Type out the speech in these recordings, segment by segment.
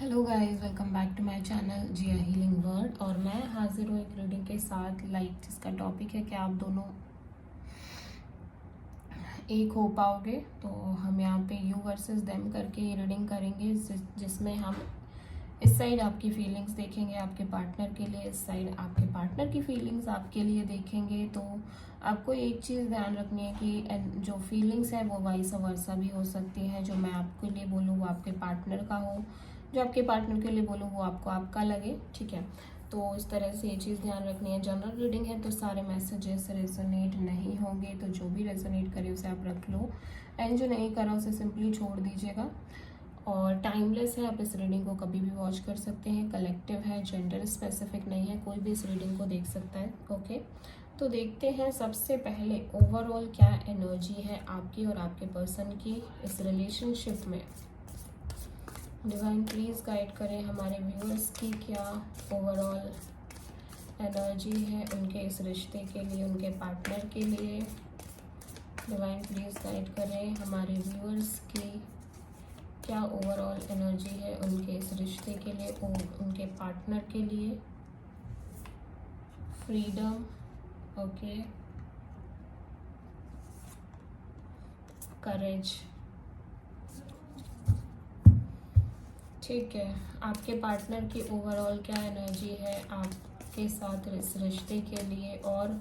Hello guys, welcome back to my channel Jiya healing word. और मैं हाजिर हूँ एक रीडिंग के साथ, जिसका टॉपिक है कि आप दोनों एक हो पाओगे। तो हम यहाँ पे यू वर्सेस देम करके ये रीडिंग करेंगे, जिसमें हम इस साइड आपकी फीलिंग्स देखेंगे आपके पार्टनर के लिए, इस साइड आपके पार्टनर की फीलिंग्स आपके लिए देखेंगे। तो आपको एक चीज़ ध्यान रखनी है कि जो फीलिंग्स है वो वाइस वर्सा भी हो सकती है। जो मैं आपके लिए बोलूँ वो आपके पार्टनर का हो, जो आपके पार्टनर के लिए बोलूँ वो आपको आपका लगे, ठीक है। तो इस तरह से ये चीज़ ध्यान रखनी है। जनरल रीडिंग है तो सारे मैसेजेस रेजोनेट नहीं होंगे, तो जो भी रेजोनेट करे उसे आप रख लो, एंड जो नहीं करा उसे सिंपली छोड़ दीजिएगा। और टाइमलेस है, आप इस रीडिंग को कभी भी वॉच कर सकते हैं। कलेक्टिव है, जेंडर स्पेसिफिक नहीं है, कोई भी इस रीडिंग को देख सकता है। ओके, तो देखते हैं सबसे पहले ओवरऑल क्या एनर्जी है आपकी और आपके पर्सन की इस रिलेशनशिप में। डिवाइन प्लीज़ गाइड करें हमारे व्यूअर्स की क्या ओवरऑल एनर्जी है उनके इस रिश्ते के लिए, उनके पार्टनर के लिए। डिवाइन प्लीज़ गाइड करें हमारे व्यूअर्स की क्या ओवरऑल एनर्जी है उनके इस रिश्ते के लिए, उनके पार्टनर के लिए। फ्रीडम, ओके, करेज, ठीक है। आपके पार्टनर की ओवरऑल क्या एनर्जी है आपके साथ इस रिश्ते के लिए और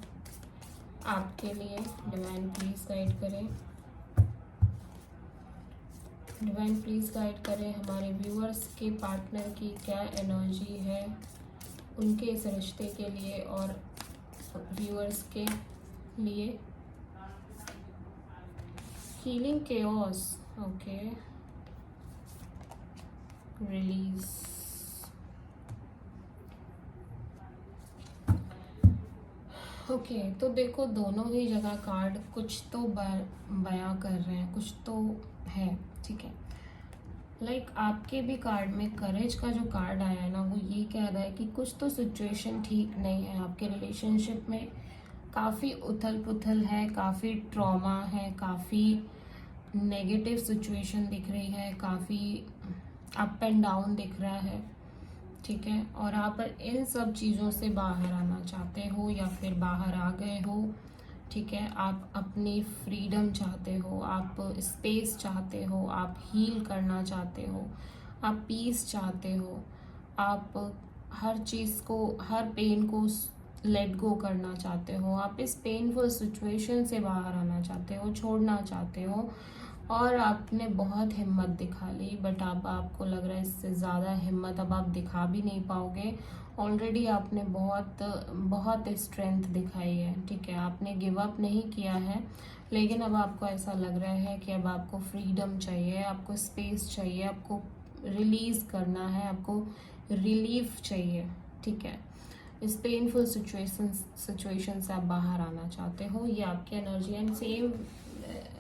आपके लिए। डिवाइन प्लीज़ गाइड करें, डिवाइन प्लीज़ गाइड करें हमारे व्यूअर्स के पार्टनर की क्या एनर्जी है उनके इस रिश्ते के लिए और व्यूअर्स के लिए। Healing chaos, okay, release, okay. तो देखो दोनों ही जगह कार्ड कुछ तो बयां कर रहे हैं, कुछ तो है, ठीक है। आपके भी कार्ड में करेज का जो कार्ड आया है ना, वो ये कह रहा है कि कुछ तो सिचुएशन ठीक नहीं है आपके रिलेशनशिप में। काफ़ी उथल पुथल है, काफ़ी ट्रॉमा है, काफ़ी नेगेटिव सिचुएशन दिख रही है, काफ़ी अप एंड डाउन दिख रहा है, ठीक है। और आप इन सब चीज़ों से बाहर आना चाहते हो या फिर बाहर आ गए हो, ठीक है। आप अपनी फ्रीडम चाहते हो, आप स्पेस चाहते हो, आप हील करना चाहते हो, आप पीस चाहते हो, आप हर चीज़ को, हर पेन को लेट गो करना चाहते हो, आप इस पेनफुल सिचुएशन से बाहर आना चाहते हो, छोड़ना चाहते हो। और आपने बहुत हिम्मत दिखा ली, बट अब आपको लग रहा है इससे ज़्यादा हिम्मत अब आप दिखा भी नहीं पाओगे। ऑलरेडी आपने बहुत बहुत स्ट्रेंथ दिखाई है, ठीक है। आपने गिव अप नहीं किया है, लेकिन अब आपको ऐसा लग रहा है कि अब आपको फ्रीडम चाहिए, आपको स्पेस चाहिए, आपको रिलीज़ करना है, आपको रिलीफ चाहिए, ठीक है। इस पेनफुल सिचुएशन से आप बाहर आना चाहते हो, ये आपकी एनर्जी। एंड सेम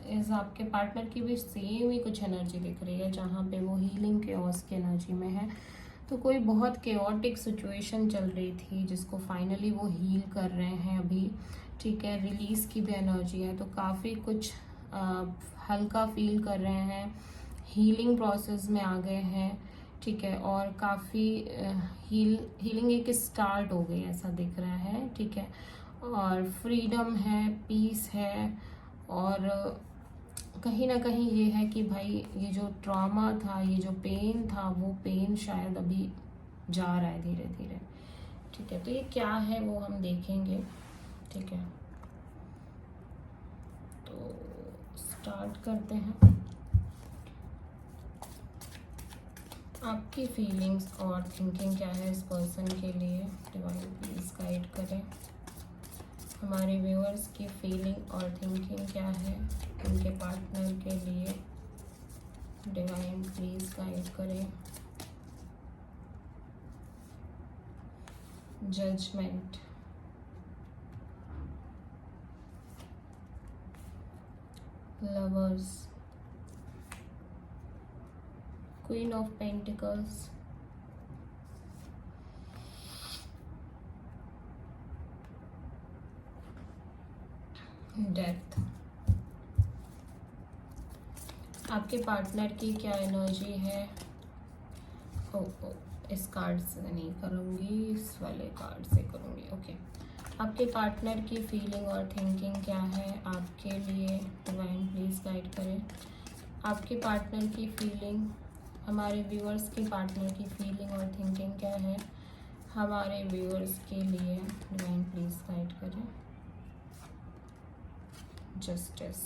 इस आपके पार्टनर की भी सेम ही कुछ एनर्जी दिख रही है, जहाँ पे वो हीलिंग केओस की एनर्जी में है। तो कोई बहुत केओटिक सिचुएशन चल रही थी जिसको फाइनली वो हील कर रहे हैं अभी, ठीक है। रिलीज की भी एनर्जी है, तो काफ़ी कुछ हल्का फील कर रहे हैं, हीलिंग प्रोसेस में आ गए हैं, ठीक है। और काफ़ी हीलिंग एक स्टार्ट हो गई ऐसा दिख रहा है, ठीक है। और फ्रीडम है, पीस है, और कहीं ना कहीं ये है कि भाई ये जो ट्रॉमा था, ये जो पेन था, वो पेन शायद अभी जा रहा है धीरे धीरे, ठीक है। तो ये क्या है वो हम देखेंगे, ठीक है। तो स्टार्ट करते हैं। आपकी फीलिंग्स और थिंकिंग क्या है इस पर्सन के लिए। डिवाइन प्लीज गाइड करें हमारे व्यूअर्स की फीलिंग और थिंकिंग क्या है उनके पार्टनर के लिए। डिवाइन प्लीज गाइड करें। Judgement, lovers, queen of pentacles, death. आपके पार्टनर की क्या एनर्जी है ओ ओ इस कार्ड से नहीं करूँगी, इस वाले कार्ड से करूँगी। ओके, आपके पार्टनर की फीलिंग और थिंकिंग क्या है आपके लिए, डिवाइन प्लीज़ गाइड करें। आपके पार्टनर की फीलिंग, हमारे व्यूअर्स के पार्टनर की फीलिंग और थिंकिंग क्या है हमारे व्यूअर्स के लिए, डिवाइन प्लीज़ गाइड करें। Justice,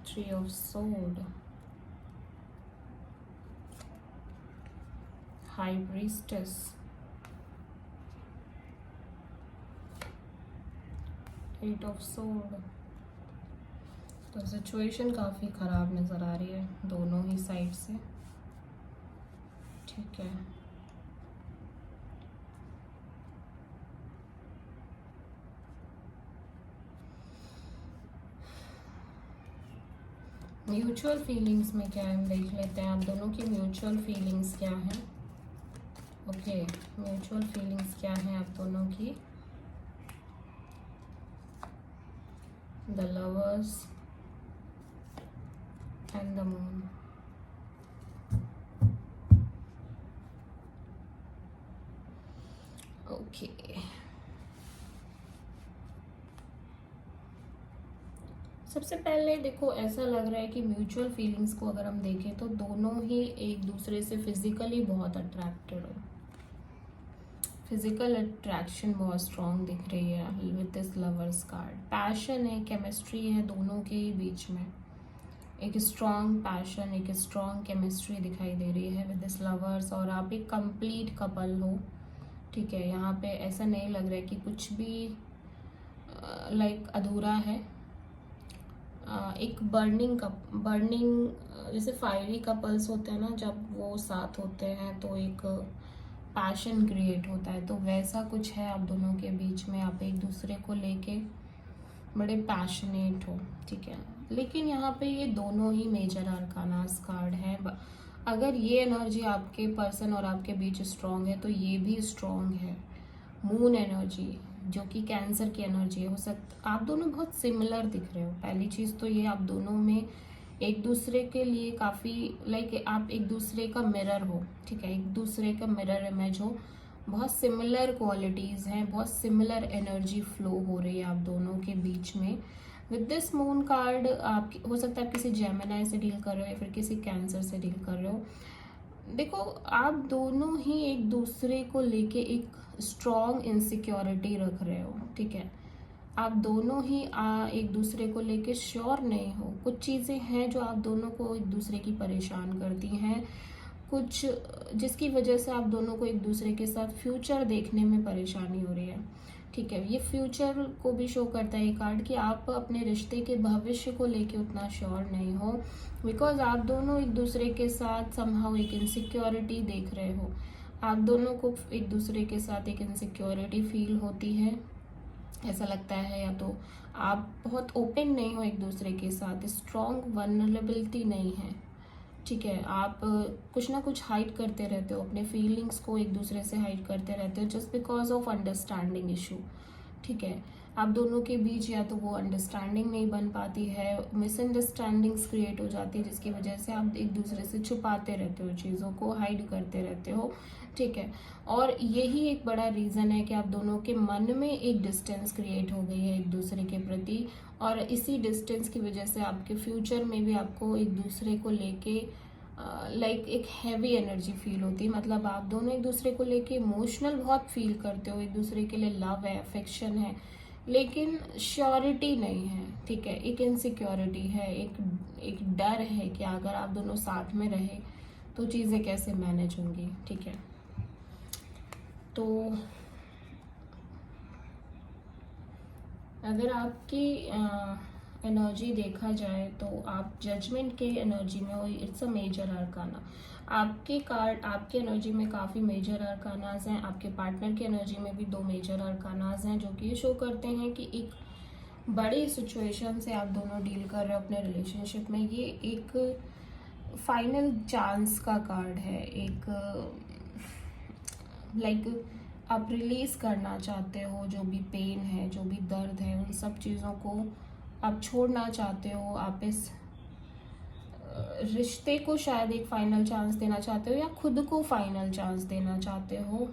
three of sword, high priestess, eight of sword. तो सिचुएशन काफ़ी ख़राब नज़र आ रही है दोनों ही साइड से, ठीक है। म्यूचुअल फीलिंग्स में क्या है हम देख लेते हैं, आप दोनों की म्यूचुअल फीलिंग्स क्या हैं। ओके, म्यूचुअल फीलिंग्स क्या हैं आप दोनों की। The lovers and the moon. Okay, सबसे पहले देखो ऐसा लग रहा है कि म्यूचुअल फीलिंग्स को अगर हम देखें तो दोनों ही एक दूसरे से फिजिकली बहुत अट्रैक्टेड हो, फिजिकल अट्रैक्शन बहुत स्ट्रॉन्ग दिख रही है with this lovers card. Passion है, केमिस्ट्री है दोनों के ही बीच में, एक स्ट्रॉन्ग पैशन, एक स्ट्रॉन्ग केमिस्ट्री दिखाई दे रही है विद दिस लवर्स। और आप एक कंप्लीट कपल हो, ठीक है। यहाँ पे ऐसा नहीं लग रहा है कि कुछ भी लाइक अधूरा है। एक बर्निंग जैसे फायरी कपल्स होते हैं ना, जब वो साथ होते हैं तो एक पैशन क्रिएट होता है, तो वैसा कुछ है आप दोनों के बीच में। आप एक दूसरे को लेके बड़े पैशनेट हो, ठीक है। लेकिन यहाँ पे ये दोनों ही मेजर आर्कानास कार्ड है। अगर ये एनर्जी आपके पर्सन और आपके बीच स्ट्रांग है तो ये भी स्ट्रांग है। मून एनर्जी जो कि कैंसर की एनर्जी हो सकता, आप दोनों बहुत सिमिलर दिख रहे हो। पहली चीज़ तो ये आप दोनों में एक दूसरे के लिए काफ़ी लाइक आप एक दूसरे का मिरर हो, ठीक है। एक दूसरे का मिरर इमेज हो, बहुत सिमिलर क्वालिटीज़ हैं, बहुत सिमिलर एनर्जी फ्लो हो रही है आप दोनों के बीच में। विद दिस मून कार्ड आप हो सकता है आप किसी जेमिनी से डील कर रहे हो या फिर किसी कैंसर से डील कर रहे हो। देखो आप दोनों ही एक दूसरे को लेके एक स्ट्रॉन्ग इनसिक्योरिटी रख रहे हो, ठीक है। आप दोनों ही एक दूसरे को लेके श्योर नहीं हो। कुछ चीज़ें हैं जो आप दोनों को एक दूसरे की परेशान करती हैं, कुछ जिसकी वजह से आप दोनों को एक दूसरे के साथ फ्यूचर देखने में परेशानी हो रही है, ठीक है। ये फ्यूचर को भी शो करता है ये कार्ड कि आप अपने रिश्ते के भविष्य को लेके उतना श्योर नहीं हो, बिकॉज आप दोनों एक दूसरे के साथ समहाउ एक इनसिक्योरिटी देख रहे हो। आप दोनों को एक दूसरे के साथ एक इनसिक्योरिटी फील होती है, ऐसा लगता है। या तो आप बहुत ओपन नहीं हो एक दूसरे के साथ, स्ट्रॉन्ग वल्नरेबिलिटी नहीं है, ठीक है। आप कुछ ना कुछ हाइड करते रहते हो, अपने फीलिंग्स को एक दूसरे से हाइड करते रहते हो just because of understanding issue, ठीक है। आप दोनों के बीच या तो वो अंडरस्टैंडिंग नहीं बन पाती है, मिसअंडरस्टैंडिंग्स क्रिएट हो जाती है, जिसकी वजह से आप एक दूसरे से छुपाते रहते हो, चीज़ों को हाइड करते रहते हो, ठीक है। और यही एक बड़ा रीज़न है कि आप दोनों के मन में एक डिस्टेंस क्रिएट हो गई है एक दूसरे के प्रति, और इसी डिस्टेंस की वजह से आपके फ्यूचर में भी आपको एक दूसरे को लेके लाइक एक हैवी एनर्जी फील होती है। मतलब आप दोनों एक दूसरे को लेके इमोशनल बहुत फील करते हो, एक दूसरे के लिए लव है, अफेक्शन है, लेकिन श्योरिटी नहीं है, ठीक है। एक इनसिक्योरिटी है, एक डर है कि अगर आप दोनों साथ में रहे तो चीज़ें कैसे मैनेज होंगी, ठीक है। तो अगर आपकी एनर्जी देखा जाए तो आप जजमेंट के एनर्जी में हो, इट्स अ मेजर आर्काना। आपके कार्ड आपके एनर्जी में काफ़ी मेजर आर्कानाज हैं, आपके पार्टनर की एनर्जी में भी 2 मेजर आर्कानाज हैं, जो कि ये शो करते हैं कि एक बड़ी सिचुएशन से आप दोनों डील कर रहे हो अपने रिलेशनशिप में। ये एक फाइनल चांस का कार्ड है, एक लाइक आप रिलीज करना चाहते हो जो भी पेन है, जो भी दर्द है, उन सब चीज़ों को आप छोड़ना चाहते हो। आप इस रिश्ते को शायद एक फाइनल चांस देना चाहते हो या खुद को फाइनल चांस देना चाहते हो।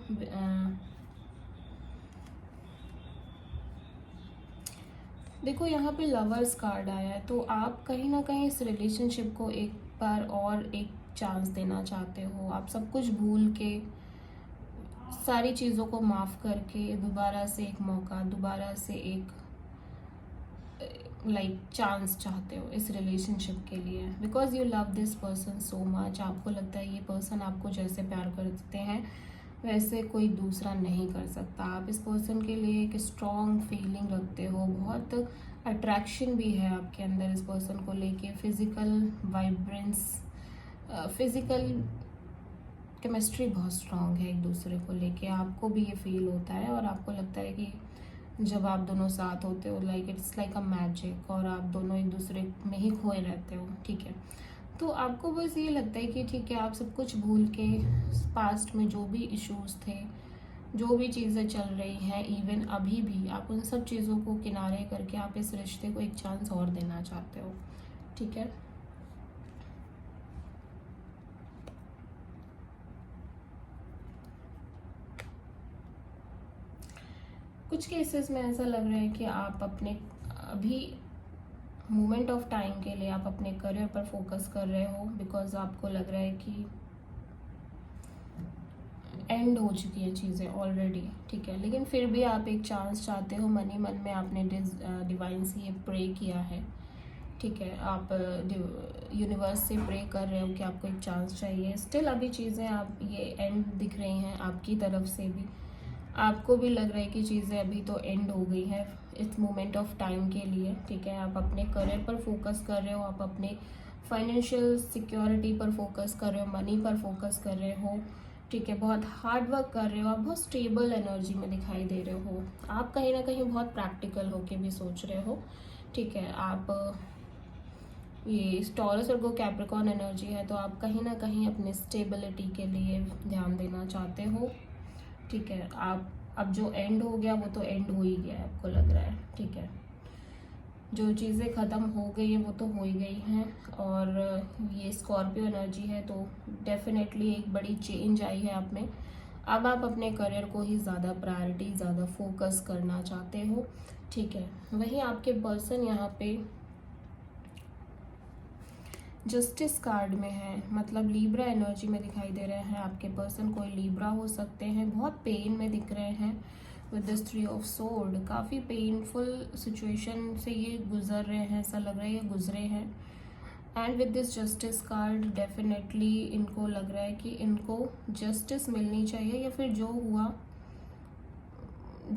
देखो यहाँ पे लवर्स कार्ड आया है, तो आप कहीं ना कहीं इस रिलेशनशिप को एक बार और एक चांस देना चाहते हो। आप सब कुछ भूल के, सारी चीज़ों को माफ़ करके दोबारा से एक मौका, दोबारा से एक चांस चाहते हो इस रिलेशनशिप के लिए, because you love this person so much. आपको लगता है ये पर्सन आपको जैसे प्यार करते हैं वैसे कोई दूसरा नहीं कर सकता। आप इस पर्सन के लिए एक स्ट्रॉन्ग फीलिंग रखते हो, बहुत अट्रैक्शन भी है आपके अंदर इस पर्सन को लेके, फिजिकल वाइब्रेंस, फिजिकल केमिस्ट्री बहुत स्ट्रॉन्ग है एक दूसरे को लेके। आपको भी ये फील होता है और आपको लगता है कि जब आप दोनों साथ होते हो इट्स लाइक अ मैजिक, और आप दोनों एक दूसरे में ही खोए रहते हो, ठीक है। तो आपको बस ये लगता है कि ठीक है, आप सब कुछ भूल के पास्ट में जो भी इश्यूज थे, जो भी चीज़ें चल रही हैं, इवन अभी भी आप उन सब चीज़ों को किनारे करके आप इस रिश्ते को एक चांस और देना चाहते हो, ठीक है। कुछ केसेस में ऐसा लग रहा है कि आप अपने अभी मोमेंट ऑफ टाइम के लिए आप अपने करियर पर फोकस कर रहे हो, बिकॉज आपको लग रहा है कि एंड हो चुकी है चीज़ें ऑलरेडी, ठीक है। लेकिन फिर भी आप एक चांस चाहते हो, मन ही मन में आपने डिवाइन से ये प्रे किया है, ठीक है। आप यूनिवर्स से प्रे कर रहे हो कि आपको एक चांस चाहिए। स्टिल अभी चीज़ें आप ये एंड दिख रही हैं आपकी तरफ से भी, आपको भी लग रहा है कि चीज़ें अभी तो एंड हो गई है इस मोमेंट ऑफ टाइम के लिए, ठीक है। आप अपने करियर पर फोकस कर रहे हो, आप अपने फाइनेंशियल सिक्योरिटी पर फोकस कर रहे हो, मनी पर फोकस कर रहे हो, ठीक है। बहुत हार्ड वर्क कर रहे हो, आप बहुत स्टेबल एनर्जी में दिखाई दे रहे हो। आप कहीं ना कहीं बहुत प्रैक्टिकल होके भी सोच रहे हो, ठीक है। आप ये टॉरस और कैप्रिकॉर्न एनर्जी है, तो आप कहीं ना कहीं अपने स्टेबिलिटी के लिए ध्यान देना चाहते हो, ठीक है। आप अब जो एंड हो गया वो तो एंड हो ही गया है, आपको लग रहा है, ठीक है। जो चीज़ें ख़त्म हो गई है वो तो हो ही गई हैं, और ये स्कॉर्पियो एनर्जी है, तो डेफिनेटली एक बड़ी चेंज आई है आप में। अब आप अपने करियर को ही ज़्यादा प्रायोरिटी, ज़्यादा फोकस करना चाहते हो, ठीक है। वहीं आपके पर्सन यहाँ पे जस्टिस कार्ड में है, मतलब लीब्रा एनर्जी में दिखाई दे रहे हैं। आपके पर्सन कोई लीब्रा हो सकते हैं, बहुत पेन में दिख रहे हैं विद दिस 3 ऑफ सोर्ड। काफ़ी पेनफुल सिचुएशन से ये गुजर रहे हैं, ऐसा लग रहा है ये गुजरे हैं। And with this justice card definitely इनको लग रहा है कि इनको जस्टिस मिलनी चाहिए, या फिर जो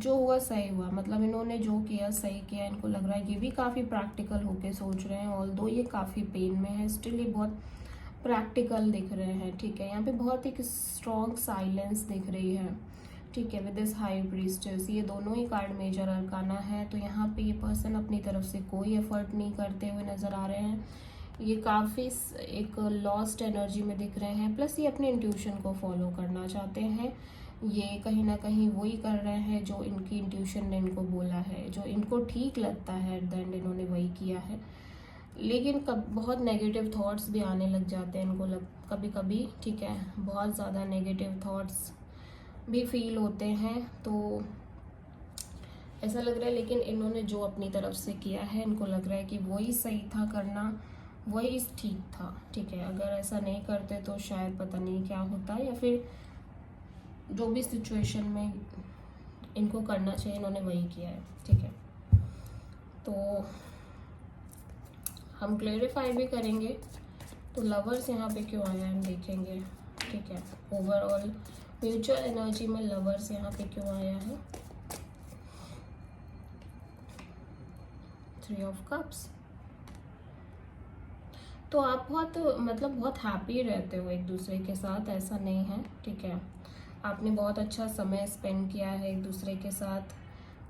हुआ सही हुआ, मतलब इन्होंने जो किया सही किया। इनको लग रहा है ये भी काफ़ी प्रैक्टिकल होके सोच रहे हैं, ऑल्दो ये काफ़ी पेन में है, स्टिल ये बहुत प्रैक्टिकल दिख रहे हैं, ठीक है। यहाँ पे बहुत एक स्ट्रॉन्ग साइलेंस दिख रही है, ठीक है। विद दिस हाई प्रीस्टेस, ये दोनों ही कार्ड मेजर अरकाना है, तो यहाँ पे ये पर्सन अपनी तरफ से कोई एफर्ट नहीं करते हुए नज़र आ रहे हैं। ये काफ़ी एक लॉस्ट एनर्जी में दिख रहे हैं, प्लस ये अपने इंट्यूशन को फॉलो करना चाहते हैं। ये कहीं ना कहीं वही कर रहे हैं जो इनकी इंट्यूशन ने इनको बोला है, जो इनको ठीक लगता है, एट द एंड इन्होंने वही किया है। लेकिन बहुत नेगेटिव थॉट्स भी आने लग जाते हैं इनको, कभी कभी, ठीक है। बहुत ज़्यादा नेगेटिव थॉट्स भी फील होते हैं, तो ऐसा लग रहा है। लेकिन इन्होंने जो अपनी तरफ से किया है, इनको लग रहा है कि वही सही था करना, वही ठीक था, ठीक है। अगर ऐसा नहीं करते तो शायद पता नहीं क्या होता, या फिर जो भी सिचुएशन में इनको करना चाहिए इन्होंने वही किया है, ठीक है। तो हम क्लेरिफाई भी करेंगे, तो लवर्स यहाँ पे क्यों आया हम देखेंगे, ठीक है। ओवरऑल म्यूचुअल एनर्जी में लवर्स यहाँ पे क्यों आया है। 3 ऑफ कप्स, तो आप बहुत हैप्पी रहते हो एक दूसरे के साथ, ऐसा नहीं है, ठीक है। आपने बहुत अच्छा समय स्पेंड किया है एक दूसरे के साथ,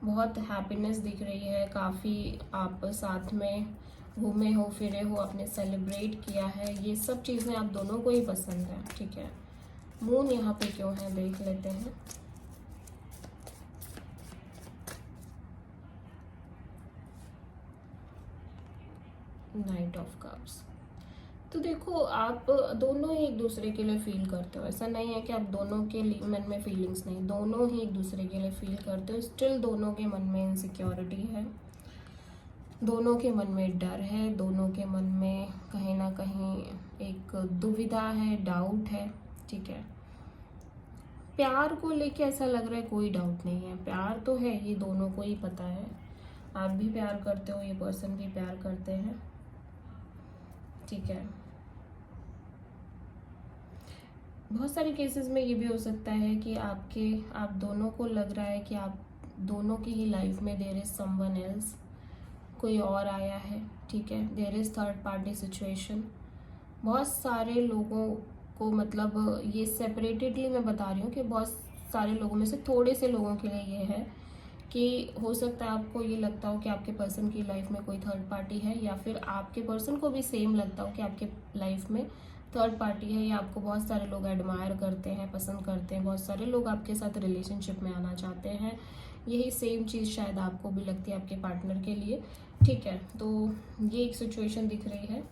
बहुत हैप्पीनेस दिख रही है, काफ़ी आप साथ में घूमे हो, फिरे हो, आपने सेलिब्रेट किया है, ये सब चीज़ें आप दोनों को ही पसंद है, ठीक है। मून यहाँ पे क्यों है देख लेते हैं। नाइट ऑफ कप्स, तो देखो, आप दोनों ही एक दूसरे के लिए फील करते हो, ऐसा नहीं है कि आप दोनों के लिए मन में फीलिंग्स नहीं, दोनों ही एक दूसरे के लिए फील करते हो। स्टिल दोनों के मन में इनसिक्योरिटी है, दोनों के मन में डर है, दोनों के मन में कहीं ना कहीं एक दुविधा है, डाउट है, ठीक है। प्यार को लेके ऐसा लग रहा है कोई डाउट नहीं है, प्यार तो है, ये दोनों को ही पता है। आप भी प्यार करते हो, ये पर्सन भी प्यार करते हैं, ठीक है। बहुत सारे केसेस में ये भी हो सकता है कि आप दोनों को लग रहा है कि आप दोनों की ही लाइफ में देयर इज समवन एल्स, कोई और आया है, ठीक है। There is third party situation. बहुत सारे लोगों को, मतलब ये सेपरेटेडली मैं बता रही हूँ कि बहुत सारे लोगों में से थोड़े से लोगों के लिए ये है कि हो सकता है आपको ये लगता हो कि आपके पर्सन की लाइफ में कोई थर्ड पार्टी है, या फिर आपके पर्सन को भी सेम लगता हो कि आपके लाइफ में थर्ड पार्टी है, या आपको बहुत सारे लोग एडमायर करते हैं, पसंद करते हैं, बहुत सारे लोग आपके साथ रिलेशनशिप में आना चाहते हैं। यही सेम चीज़ शायद आपको भी लगती है आपके पार्टनर के लिए, ठीक है। तो ये एक सिचुएशन दिख रही है।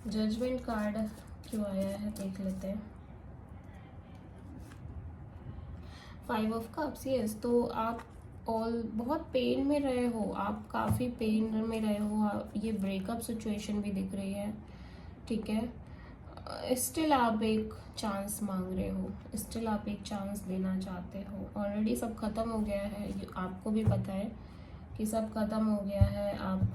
जजमेंट कार्ड क्यों आया है देख लेते हैं। 5 ऑफ कप्स, यस। तो आप बहुत पेन में रहे हो, आप काफ़ी पेन में रहे हो, ये ब्रेकअप सिचुएशन भी दिख रही है, ठीक है। स्टिल आप एक चांस मांग रहे हो, स्टिल आप एक चांस देना चाहते हो। ऑलरेडी सब खत्म हो गया है, आपको भी पता है कि सब खत्म हो गया है। आप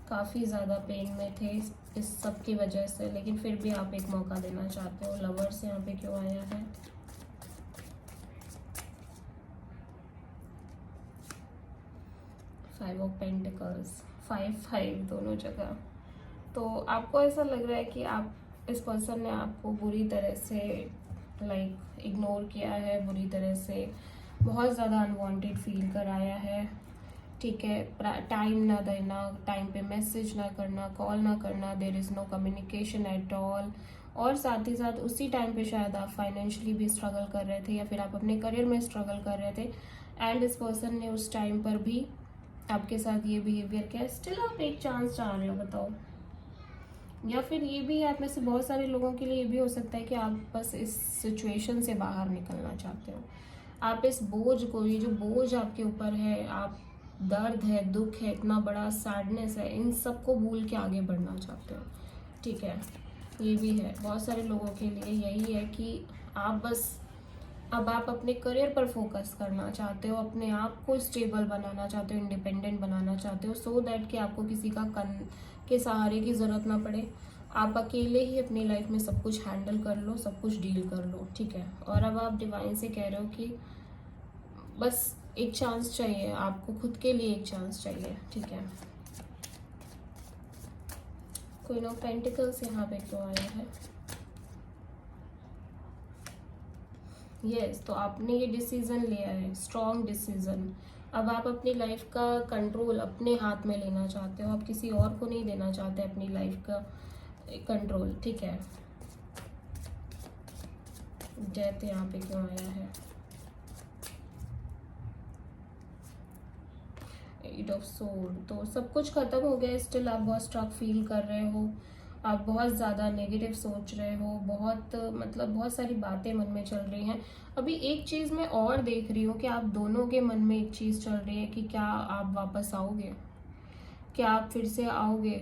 काफ़ी ज़्यादा पेन में थे इस सब की वजह से, लेकिन फिर भी आप एक मौका देना चाहते हो। लवर्स यहाँ पे क्यों आया है? 5 ऑफ पेंटिकल्स, 5 दोनों जगह। तो आपको ऐसा लग रहा है कि आप, इस पर्सन ने आपको बुरी तरह से इग्नोर किया है, बुरी तरह से बहुत ज़्यादा अनवांटेड फील कराया है, ठीक है। टाइम ना देना, टाइम पे मैसेज ना करना, कॉल ना करना, there is no communication at all. और साथ ही साथ उसी टाइम पे शायद आप फाइनेंशियली भी स्ट्रगल कर रहे थे, या फिर आप अपने करियर में स्ट्रगल कर रहे थे, एंड इस पर्सन ने उस टाइम पर भी आपके साथ ये बिहेवियर किया। स्टिल आप एक चांस चाह रहे हो, बताओ। या फिर ये भी है, आप में से बहुत सारे लोगों के लिए ये भी हो सकता है कि आप बस इस सिचुएशन से बाहर निकलना चाहते हो। आप इस बोझ को, ये जो बोझ आपके ऊपर है, आप दर्द है, दुख है, इतना बड़ा सैडनेस है, इन सब को भूल के आगे बढ़ना चाहते हो, ठीक है। ये भी है, बहुत सारे लोगों के लिए यही है कि आप बस अब आप अपने करियर पर फोकस करना चाहते हो, अपने आप को स्टेबल बनाना चाहते हो, इंडिपेंडेंट बनाना चाहते हो, सो दैट कि आपको किसी का के सहारे की ज़रूरत ना पड़े। आप अकेले ही अपनी लाइफ में सब कुछ हैंडल कर लो, सब कुछ डील कर लो, ठीक है। और अब आप डिवाइन से कह रहे हो कि बस एक चांस चाहिए आपको, खुद के लिए एक चांस चाहिए, ठीक है। क्वीन ऑफ पेंटिकल्स यहाँ पे क्यों आया है? यस, तो आपने ये डिसीजन लिया है, स्ट्रॉन्ग डिसीजन। अब आप अपनी लाइफ का कंट्रोल अपने हाथ में लेना चाहते हो, आप किसी और को नहीं देना चाहते अपनी लाइफ का कंट्रोल, ठीक है। डेथ यहाँ पे क्यों आया है? 8 ऑफ सोर्ड, तो सब कुछ खत्म हो गया, स्टिल आप बहुत स्ट्रक फील कर रहे हो, आप बहुत ज़्यादा नेगेटिव सोच रहे हो, बहुत सारी बातें मन में चल रही हैं। अभी एक चीज़ मैं और देख रही हूँ कि आप दोनों के मन में एक चीज़ चल रही है कि क्या आप वापस आओगे, क्या आप फिर से आओगे,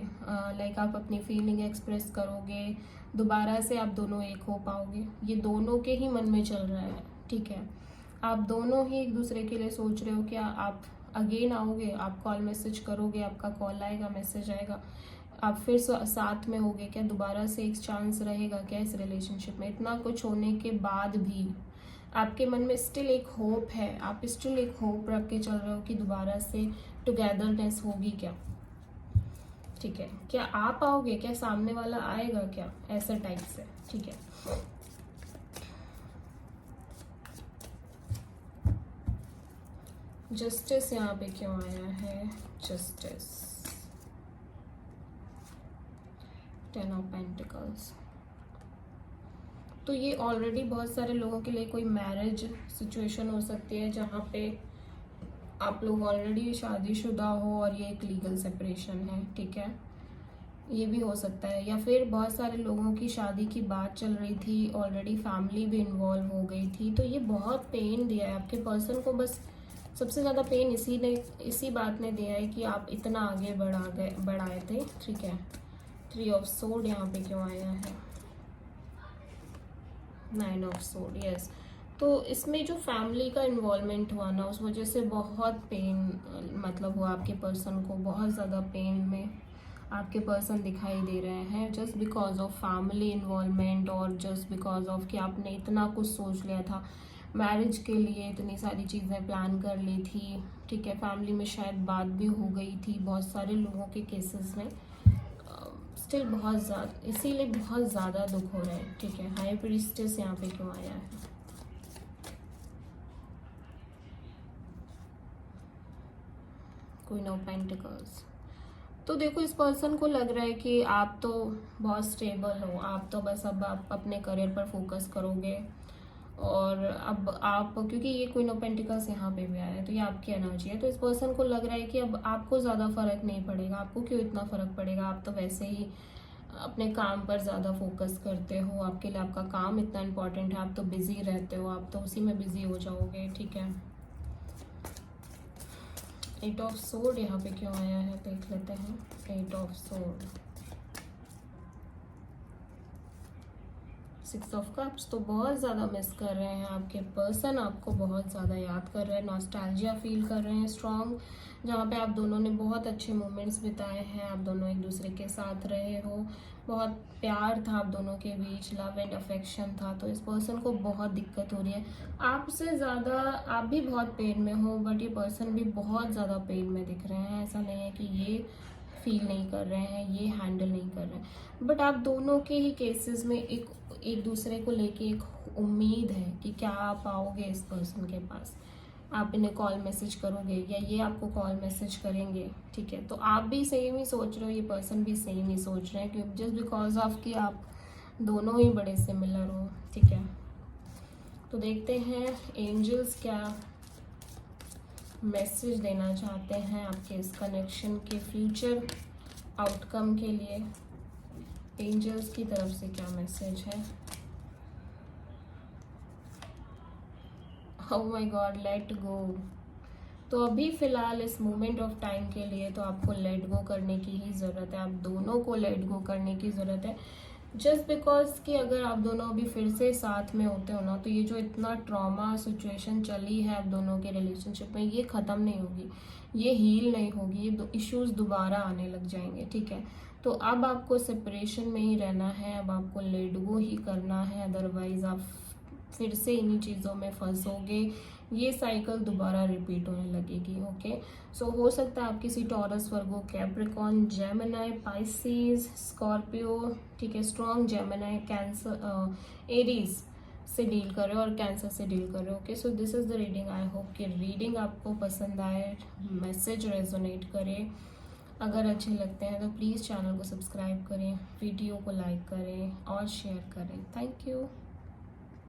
आप अपनी फीलिंग एक्सप्रेस करोगे, दोबारा से आप दोनों एक हो पाओगे। ये दोनों के ही मन में चल रहा है, ठीक है। आप दोनों ही एक दूसरे के लिए सोच रहे हो कि आप अगेन आओगे, आप कॉल मैसेज करोगे, आपका कॉल आएगा, मैसेज आएगा, आप फिर साथ में होगे क्या, दोबारा से एक चांस रहेगा क्या इस रिलेशनशिप में। इतना कुछ होने के बाद भी आपके मन में स्टिल एक होप है, आप स्टिल एक होप रख के चल रहे हो कि दोबारा से टुगेदरनेस होगी क्या, ठीक है। क्या आप आओगे, क्या सामने वाला आएगा क्या, ऐसा टाइप से, ठीक है। जस्टिस यहाँ पे क्यों आया है? Justice, 10 of pentacles. तो ये ऑलरेडी बहुत सारे लोगों के लिए कोई मैरिज सिचुएशन हो सकती है, जहाँ पे आप लोग ऑलरेडी शादीशुदा हो और ये एक लीगल सेपरेशन है, ठीक है, ये भी हो सकता है। या फिर बहुत सारे लोगों की शादी की बात चल रही थी, ऑलरेडी फैमिली भी इन्वॉल्व हो गई थी, तो ये बहुत पेन दिया है आपके पर्सन को। बस सबसे ज़्यादा पेन इसी बात ने दिया है कि आप इतना आगे बढ़ाए थे, ठीक है। 3 ऑफ सोर्ड यहाँ पे क्यों आया है, 9 ऑफ सोर्ड, यस। तो इसमें जो फैमिली का इन्वॉल्वमेंट हुआ ना, उस वजह से बहुत पेन मतलब हुआ आपके पर्सन को, बहुत ज़्यादा पेन में आपके पर्सन दिखाई दे रहे हैं, just because of family involvement और जस्ट बिकॉज ऑफ कि आपने इतना कुछ सोच लिया था मैरिज के लिए, इतनी सारी चीज़ें प्लान कर ली थी, ठीक है। फैमिली में शायद बात भी हो गई थी बहुत सारे लोगों के केसेस में, स्टिल बहुत ज़्यादा, इसीलिए बहुत ज़्यादा दुख हो रहा है, ठीक है। हाई प्रीस्टेस यहाँ पे क्यों आया है, क्वीन ऑफ पेंटिकल्स। तो देखो इस पर्सन को लग रहा है कि आप तो बहुत स्टेबल हो, आप तो बस अब आप अपने करियर पर फोकस करोगे, और अब आप, क्योंकि ये क्वीन ऑफ पेंटिकल्स यहाँ पे भी आया है, तो ये आपकी एनर्जी है। तो इस पर्सन को लग रहा है कि अब आपको ज़्यादा फर्क नहीं पड़ेगा, आपको क्यों इतना फर्क पड़ेगा, आप तो वैसे ही अपने काम पर ज़्यादा फोकस करते हो, आपके लिए आपका काम इतना इम्पोर्टेंट है, आप तो बिजी रहते हो, आप तो उसी में बिजी हो जाओगे, ठीक है। 8 ऑफ सोर्ड यहाँ पे क्यों आया है, देख लेते हैं। 8 ऑफ सोर्ड, 6 ऑफ कप्स, तो बहुत ज़्यादा मिस कर रहे हैं आपके पर्सन, आपको बहुत ज़्यादा याद कर रहे हैं, नॉस्टैल्जिया फील कर रहे हैं स्ट्रॉन्ग, जहाँ पे आप दोनों ने बहुत अच्छे मोमेंट्स बिताए हैं, आप दोनों एक दूसरे के साथ रहे हो, बहुत प्यार था आप दोनों के बीच, लव एंड अफेक्शन था। तो इस पर्सन को बहुत दिक्कत हो रही है, आपसे ज़्यादा आप भी बहुत पेन में हो, बट ये पर्सन भी बहुत ज़्यादा पेन में दिख रहे हैं। ऐसा नहीं है कि ये फील नहीं कर रहे हैं, ये हैंडल नहीं कर रहे हैं, बट आप दोनों के ही केसेस में एक दूसरे को लेके एक उम्मीद है कि क्या आप आओगे इस पर्सन के पास, आप इन्हें कॉल मैसेज करोगे या ये आपको कॉल मैसेज करेंगे, ठीक है। तो आप भी सेम ही सोच रहे हो, ये पर्सन भी सेम ही सोच रहे हैं, क्योंकि जस्ट बिकॉज ऑफ कि आप दोनों ही बड़े सिमिलर हो, ठीक है। तो देखते हैं एंजल्स क्या मैसेज देना चाहते हैं आपके इस कनेक्शन के फ्यूचर आउटकम के लिए, एंजल्स की तरफ से क्या मैसेज है। Oh my God, let go. तो अभी फिलहाल इस मोमेंट ऑफ टाइम के लिए तो आपको लेट गो करने की ही ज़रूरत है, आप दोनों को लेट गो करने की ज़रूरत है, जस्ट बिकॉज कि अगर आप दोनों अभी फिर से साथ में होते हो ना, तो ये जो इतना ट्रॉमा सिचुएशन चली है आप दोनों के रिलेशनशिप में, ये ख़त्म नहीं होगी, ये हील नहीं होगी, ये इश्यूज़ दोबारा आने लग जाएंगे, ठीक है। तो अब आपको सेपरेशन में ही रहना है, अब आपको लेट गो ही करना है, अदरवाइज आप फिर से इन्हीं चीज़ों में फंसोगे, ये साइकिल दोबारा रिपीट होने लगेगी, ओके। सो हो सकता है आप किसी टॉरस, वर्गो, कैप्रिकॉन, जेमिनी, पाइसिस, स्कॉर्पियो, ठीक है, स्ट्रॉन्ग जेमिनी, कैंसर, एरीज से डील कर रहे हो और कैंसर से डील कर रहे हो, okay. So this is the reading, I hope कि रीडिंग आपको पसंद आए, मैसेज रेजोनेट करे। अगर अच्छे लगते हैं तो प्लीज़ चैनल को सब्सक्राइब करें, वीडियो को लाइक करें और शेयर करें। Thank you.